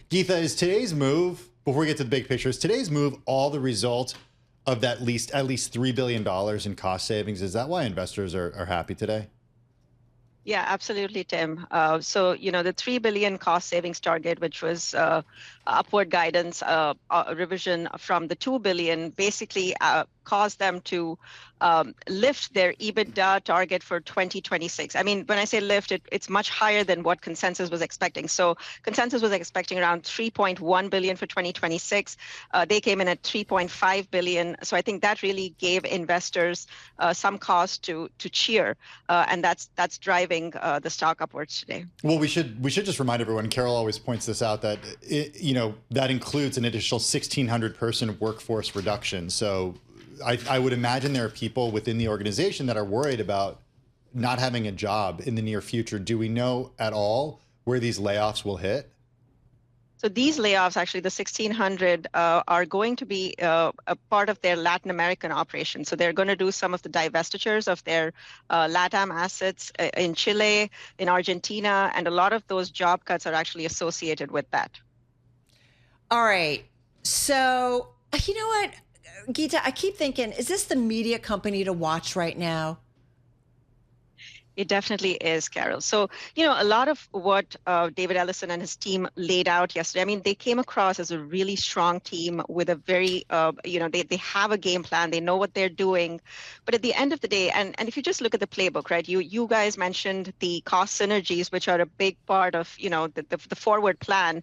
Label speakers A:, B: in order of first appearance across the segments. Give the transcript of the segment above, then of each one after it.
A: Geetha, is today's move, before we get to the big picture, is today's move all the result of that at least $3 billion in cost savings? Is that why investors are happy today?
B: Yeah, absolutely, Tim. So, the 3 billion cost savings target, which was upward guidance revision from the 2 billion, basically caused them to lift their EBITDA target for 2026. I mean, when I say lift, it's much higher than what consensus was expecting. So consensus was expecting around 3.1 billion for 2026. They came in at 3.5 billion. So I think that really gave investors some cause to cheer, and that's driving the stock upwards today.
A: Well, we should just remind everyone. Carol always points this out, that that includes an additional 1,600 person workforce reduction. So I would imagine there are people within the organization that are worried about not having a job in the near future. Do we know at all where these layoffs will hit?
B: So these layoffs, actually, the 1,600 are going to be a part of their Latin American operation. So they're going to do some of the divestitures of their LATAM assets in Chile, in Argentina, and a lot of those job cuts are actually associated with that.
C: All right. So, you know what, Geetha, I keep thinking, is this the media company to watch right now?
B: It definitely is, Carol. So, a lot of what David Ellison and his team laid out yesterday, I mean, they came across as a really strong team with a very, they have a game plan. They know what they're doing. But at the end of the day, and if you just look at the playbook, right, you guys mentioned the cost synergies, which are a big part of, the forward plan.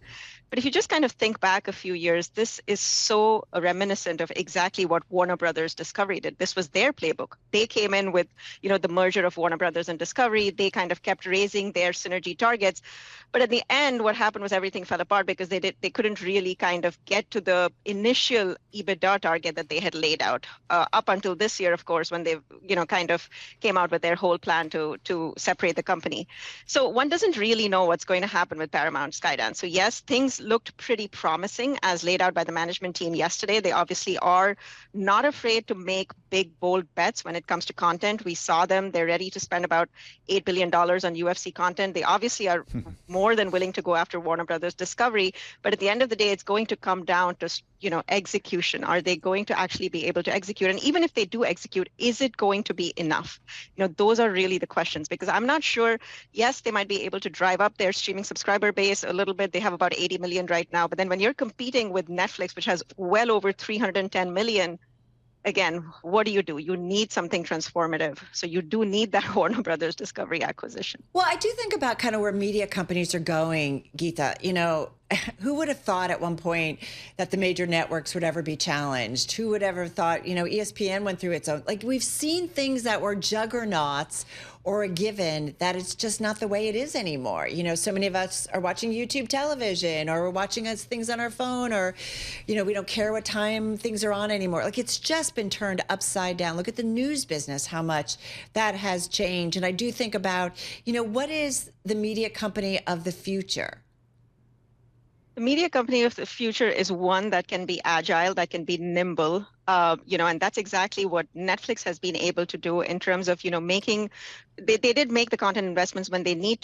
B: But if you just kind of think back a few years, this is so reminiscent of exactly what Warner Brothers Discovery did. This was their playbook. They came in with, the merger of Warner Brothers and Discovery. They kind of kept raising their synergy targets. But at the end, what happened was everything fell apart because they couldn't really kind of get to the initial EBITDA target that they had laid out up until this year, of course, when they, kind of came out with their whole plan to separate the company. So one doesn't really know what's going to happen with Paramount Skydance. So yes, things looked pretty promising as laid out by the management team yesterday. They obviously are not afraid to make big, bold bets when it comes to content. We saw them. They're ready to spend about $8 billion on UFC content. They obviously are more than willing to go after Warner Brothers Discovery. But at the end of the day, it's going to come down to, execution. Are they going to actually be able to execute? And even if they do execute, is it going to be enough? Those are really the questions, because I'm not sure. Yes, they might be able to drive up their streaming subscriber base a little bit. They have about 80 million right now. But then when you're competing with Netflix, which has well over 310 million, again, what do? You need something transformative. So you do need that Warner Brothers Discovery acquisition.
C: Well, I do think about kind of where media companies are going, Geetha. Who would have thought at one point that the major networks would ever be challenged? Who would ever thought, ESPN went through its own, we've seen things that were juggernauts or a given that it's just not the way it is anymore. So many of us are watching YouTube television, or we're watching things on our phone, or, we don't care what time things are on anymore. It's just been turned upside down. Look at the news business, how much that has changed. And I do think about, what is the media company of the future?
B: The media company of the future is one that can be agile, that can be nimble, and that's exactly what Netflix has been able to do in terms of, making. They did make the content investments when they needed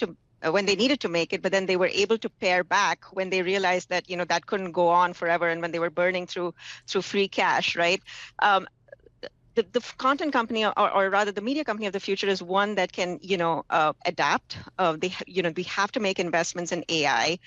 B: to make it, but then they were able to pare back when they realized that, that couldn't go on forever, and when they were burning through free cash, right? The content company, or rather the media company of the future, is one that can, adapt. We have to make investments in AI.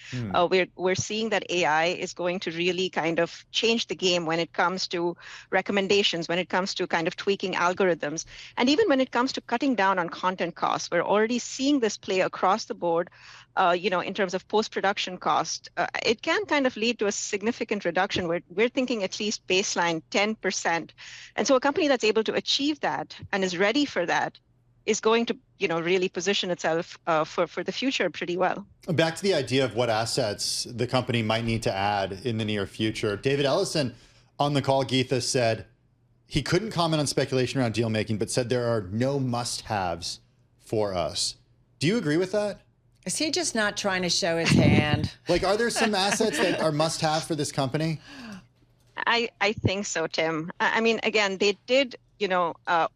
B: We're seeing that AI is going to really kind of change the game when it comes to recommendations, when it comes to kind of tweaking algorithms, and even when it comes to cutting down on content costs. We're already seeing this play across the board. In terms of post-production cost, it can kind of lead to a significant reduction. We're thinking at least baseline 10%. And so a company that's able to achieve that and is ready for that is going to, really position itself for the future pretty well.
A: Back to the idea of what assets the company might need to add in the near future. David Ellison on the call, Geetha, said he couldn't comment on speculation around deal making, but said there are no must-haves for us. Do you agree with that?
C: Is he just not trying to show his hand?
A: Are there some assets that are must-have for this company?
B: I think so, Tim. I mean, again, they did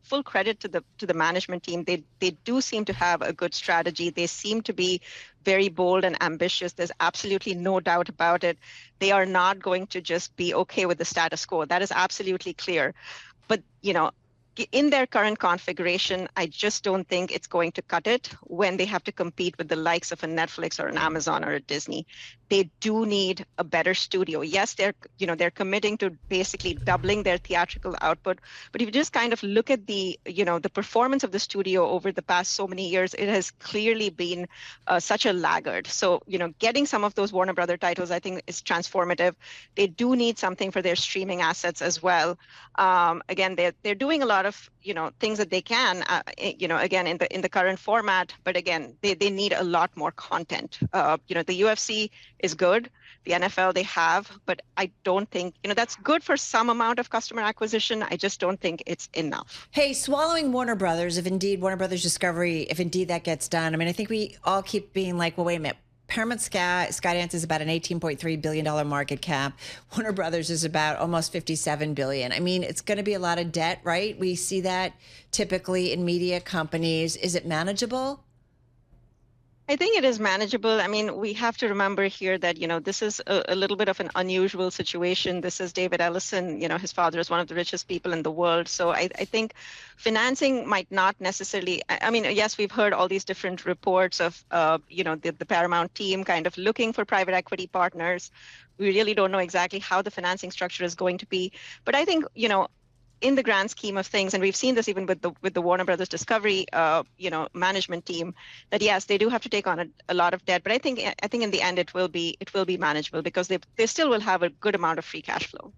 B: full credit to the management team. They do seem to have a good strategy. They seem to be very bold and ambitious. There's absolutely no doubt about it. They are not going to just be okay with the status quo. That is absolutely clear. But, in their current configuration, I just don't think it's going to cut it when they have to compete with the likes of a Netflix or an Amazon or a Disney. They do need a better studio. Yes, they're committing to basically doubling their theatrical output. But if you just kind of look at the performance of the studio over the past so many years, it has clearly been such a laggard. So, getting some of those Warner Brother titles, I think, is transformative. They do need something for their streaming assets as well. Again, they're doing a lot of things that they can, again, in the current format. But again, they need a lot more content. The UFC is good. The NFL they have, but I don't think, that's good for some amount of customer acquisition. I just don't think it's enough.
C: Hey, swallowing Warner Brothers, if indeed Warner Brothers Discovery, if indeed that gets done, I mean, I think we all keep being like, well, wait a minute. Paramount Skydance is about an $18.3 billion market cap. Warner Brothers is about almost $57 billion. I mean, it's going to be a lot of debt, right? We see that typically in media companies. Is it manageable?
B: I think it is manageable. I mean, we have to remember here that, this is a little bit of an unusual situation. This is David Ellison. His father is one of the richest people in the world. So I think financing might not necessarily, I mean, yes, we've heard all these different reports of, the Paramount team kind of looking for private equity partners. We really don't know exactly how the financing structure is going to be. But I think, in the grand scheme of things, and we've seen this even with the Warner Brothers Discovery, management team, that yes, they do have to take on a lot of debt, but I think in the end it will be manageable because they still will have a good amount of free cash flow.